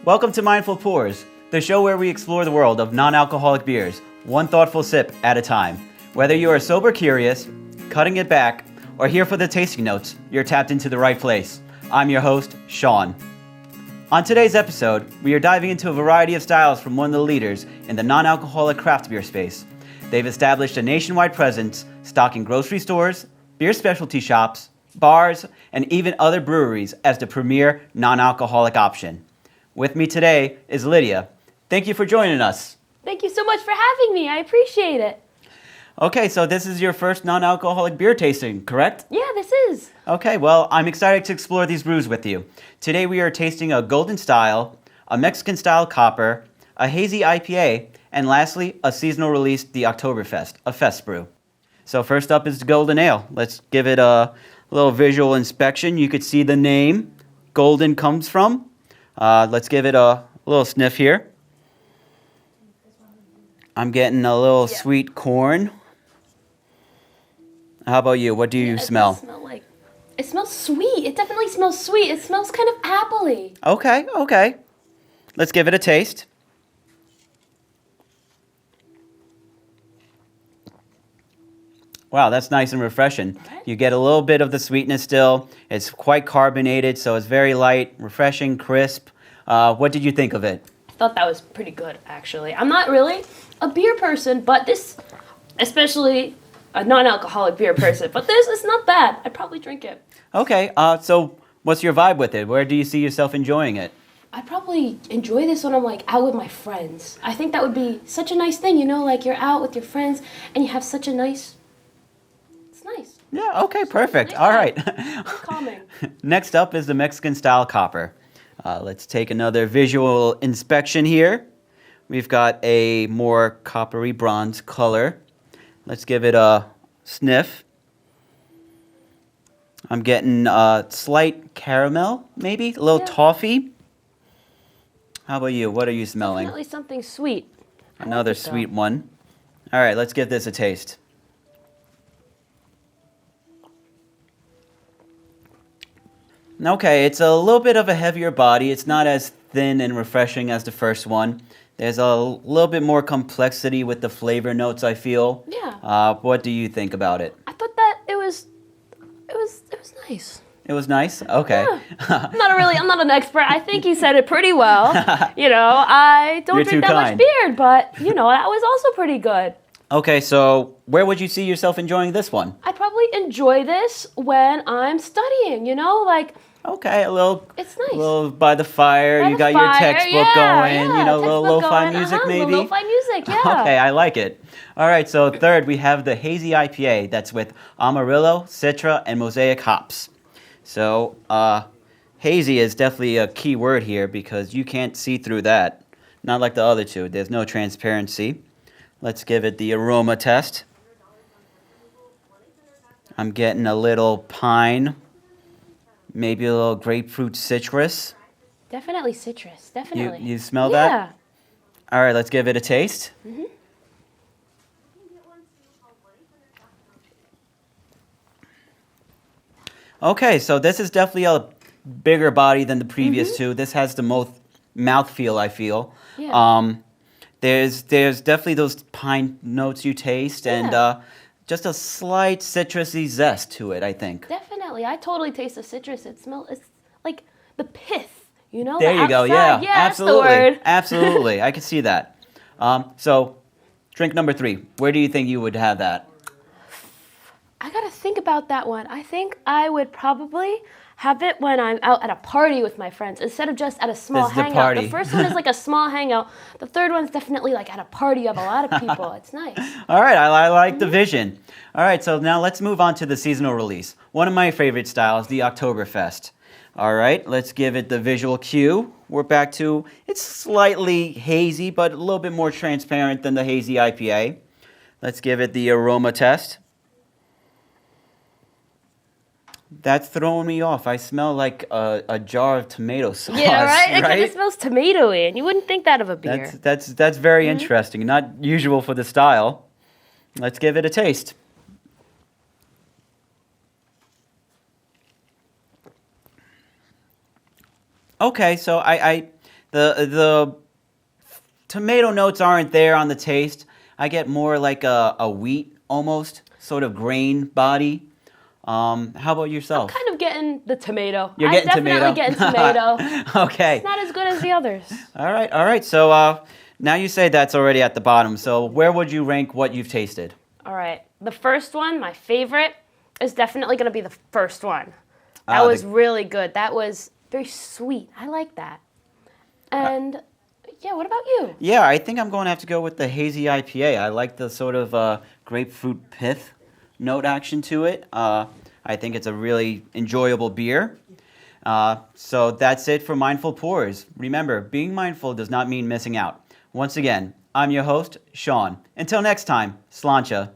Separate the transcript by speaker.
Speaker 1: Welcome to Mindful Pours, the show where we explore the world of non-alcoholic beers, one thoughtful sip at a time. Whether you are sober curious, cutting it back, or here for the tasting notes, you're tapped into the right place. I'm your host, Sean. On today's episode, we are diving into a variety of styles from one of the leaders in the non-alcoholic craft beer space. They've established a nationwide presence, stocking grocery stores, beer specialty shops, bars, and even other breweries as the premier non-alcoholic option. With me today is Lydia. Thank you for joining us.
Speaker 2: Thank you so much for having me. I appreciate it.
Speaker 1: Okay, so this is your first non-alcoholic beer tasting, correct?
Speaker 2: Yeah, this is.
Speaker 1: Okay, well, I'm excited to explore these brews with you. Today we are tasting a Golden Style, a Mexican Style Copper, a Hazy IPA, and lastly, a seasonal release, the Oktoberfest, a fest brew. So first up is the Golden Ale. Let's give it a little visual inspection. You could see the name Golden comes from. Let's give it a little sniff here. I'm getting a little sweet corn. How about you? What do you smell?
Speaker 2: It smells sweet. It definitely smells sweet. It smells kind of apple-y.
Speaker 1: Okay. Let's give it a taste. Wow, that's nice and refreshing.
Speaker 2: Right.
Speaker 1: You get a little bit of the sweetness still. It's quite carbonated, so it's very light, refreshing, crisp. What did you think of it?
Speaker 2: I thought that was pretty good, actually. I'm not really a beer person, but this, especially a non-alcoholic beer person, but this is not bad. I'd probably drink it.
Speaker 1: Okay, so what's your vibe with it? Where do you see yourself enjoying it?
Speaker 2: I'd probably enjoy this when I'm out with my friends. I think that would be such a nice thing, you're out with your friends and you have such a nice... It's nice.
Speaker 1: Yeah, okay, perfect.
Speaker 2: Nice.
Speaker 1: All right.
Speaker 2: Calming.
Speaker 1: Next up is the Mexican Style Copper. Let's take another visual inspection here. We've got a more coppery bronze color. Let's give it a sniff. I'm getting a slight caramel, maybe, a little toffee. How about you? What are you smelling?
Speaker 2: Definitely something sweet.
Speaker 1: Another sweet one. All right, let's give this a taste. Okay, it's a little bit of a heavier body. It's not as thin and refreshing as the first one. There's a little bit more complexity with the flavor notes, I feel.
Speaker 2: Yeah.
Speaker 1: What do you think about it?
Speaker 2: I thought that it was nice.
Speaker 1: It was nice? Okay.
Speaker 2: Yeah. I'm not an expert. I think he said it pretty well. I don't
Speaker 1: You're
Speaker 2: drink
Speaker 1: too
Speaker 2: that
Speaker 1: kind.
Speaker 2: much beer, but that was also pretty good.
Speaker 1: Okay, so where would you see yourself enjoying this one?
Speaker 2: I probably enjoy this when I'm studying,
Speaker 1: Okay, a little.
Speaker 2: It's nice.
Speaker 1: A little by the fire.
Speaker 2: By
Speaker 1: You
Speaker 2: the
Speaker 1: got
Speaker 2: fire,
Speaker 1: your textbook going. A little
Speaker 2: textbook
Speaker 1: lo-fi
Speaker 2: going,
Speaker 1: music maybe.
Speaker 2: Little lo-fi music, yeah.
Speaker 1: Okay, I like it. All right, so third we have the Hazy IPA. That's with Amarillo, Citra, and Mosaic hops. So hazy is definitely a key word here because you can't see through that. Not like the other two. There's no transparency. Let's give it the aroma test. I'm getting a little pine. Maybe a little grapefruit citrus.
Speaker 2: Definitely citrus, definitely.
Speaker 1: You smell that?
Speaker 2: Yeah.
Speaker 1: All right, let's give it a taste.
Speaker 2: Mm-hmm.
Speaker 1: Okay, so this is definitely a bigger body than the previous two. This has the most mouthfeel, I feel.
Speaker 2: Yeah.
Speaker 1: There's definitely those pine notes you taste and just a slight citrusy zest to it, I think.
Speaker 2: Definitely. I totally taste the citrus. It's like the pith,
Speaker 1: There you go,
Speaker 2: outside.
Speaker 1: yeah.
Speaker 2: Absolutely. That's the word.
Speaker 1: Absolutely. I can see that. So, drink number 3. Where do you think you would have that?
Speaker 2: I gotta think about that one. I think I would probably have it when I'm out at a party with my friends instead of just at a small
Speaker 1: This is the
Speaker 2: hangout.
Speaker 1: party.
Speaker 2: The first one is like a small hangout. The third one's definitely like at a party of a lot of people. It's nice.
Speaker 1: All right, I like the vision. All right, so now let's move on to the seasonal release. One of my favorite styles, the Oktoberfest. All right, let's give it the visual cue. We're back to, it's slightly hazy, but a little bit more transparent than the Hazy IPA. Let's give it the aroma test. That's throwing me off. I smell like a jar of tomato sauce.
Speaker 2: Yeah, right? It kind
Speaker 1: right?
Speaker 2: of smells tomatoey, and you wouldn't think that of a beer.
Speaker 1: That's very interesting. Not usual for the style. Let's give it a taste. Okay, so The tomato notes aren't there on the taste. I get more like a wheat almost, sort of grain body. How about yourself?
Speaker 2: Kind of getting the tomato.
Speaker 1: You're getting
Speaker 2: I'm definitely getting tomato.
Speaker 1: Okay.
Speaker 2: It's not as good as the others.
Speaker 1: All right. So now you say that's already at the bottom. So where would you rank what you've tasted?
Speaker 2: All right. The first one, my favorite, is definitely going to be the first one. That
Speaker 1: Ah,
Speaker 2: was really good. That was very sweet. I like that. And yeah, what about you?
Speaker 1: Yeah, I think I'm going to have to go with the hazy IPA. I like the sort of grapefruit pith note action to it. I think it's a really enjoyable beer. So that's it for Mindful Pours. Remember, being mindful does not mean missing out. Once again, I'm your host, Sean. Until next time, sláinte.